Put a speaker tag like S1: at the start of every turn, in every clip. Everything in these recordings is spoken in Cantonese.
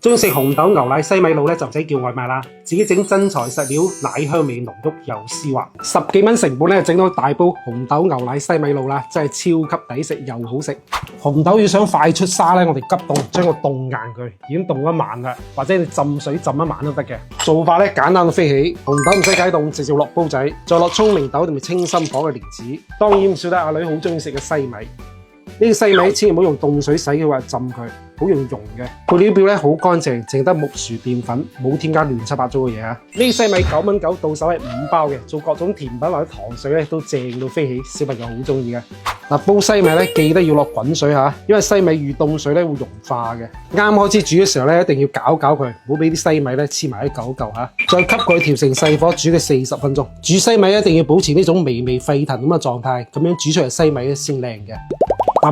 S1: 中意食紅豆牛奶西米露咧就唔使叫外賣啦，自己整真材實料，奶香味濃郁又絲滑，10幾蚊成本咧整到大煲紅豆牛奶西米露啦，真係超級抵食又好食。紅豆要想快出沙咧，我哋急凍將佢凍硬佢，已經凍一晚啦，或者你浸水浸一晚都得嘅。做法咧簡單到飛起，紅豆唔使解凍，直接落煲仔，再落聰明豆同埋清心火嘅蓮子，當然唔少得阿女好中意食嘅西米。呢個西米千祈唔好用凍水洗嘅話浸佢，好容易溶嘅。配料表咧好乾淨，淨得木薯澱粉，冇添加亂七八糟嘅嘢啊！呢西米9蚊9，到手係5包嘅，做各種甜品或者糖水咧都正到飛起，小朋友好中意嘅。嗱，煲西米咧記得要落滾水嚇，因為西米遇凍水咧會融化嘅。啱開始煮嘅時候咧，一定要攪攪佢，唔好俾啲西米咧黐埋一嚿嚿嚇。再吸佢調成細火煮嘅40分鐘。煮西米一定要保持呢種微微沸騰咁嘅狀態，咁樣煮出嚟西米咧先靚嘅。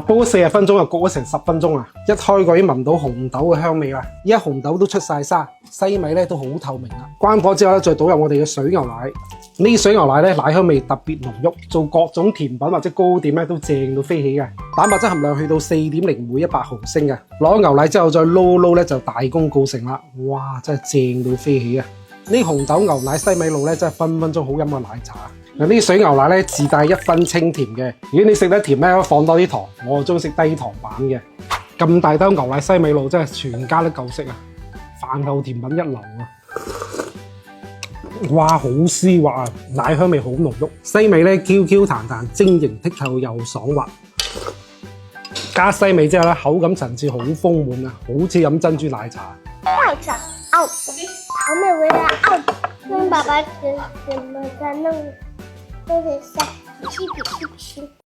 S1: 煲咗40分鐘又焗咗成10分鐘啦，一開過已經聞到紅豆嘅香味啦。依家紅豆都出晒沙，西米咧都好透明啦。關火之後咧，再倒入我哋嘅水牛奶。呢水牛奶咧奶香味特別濃郁，做各種甜品或者糕點咧都正到飛起嘅。蛋白質含量去到4.0每100毫升嘅。攞牛奶之後再撈撈咧就大功告成啦！哇，真係正到飛起啊！呢紅豆牛奶西米露咧真係分分鐘好飲過奶茶。嗱，呢水牛奶咧自帶1分清甜嘅，如果你食得甜咧，可以放多啲糖，我就中意食低糖版嘅。咁大兜牛奶西米露真係全家都夠食啊！飯後甜品一流啊！哇，好絲滑啊，奶香味好濃郁，西米咧 Q 彈彈，晶瑩剔透又爽滑。加西米之後咧，口感層次好豐滿啊，好似飲珍珠奶茶。
S2: 奶茶，好美味啊！跟爸爸怎麼在弄？都得塞，吃。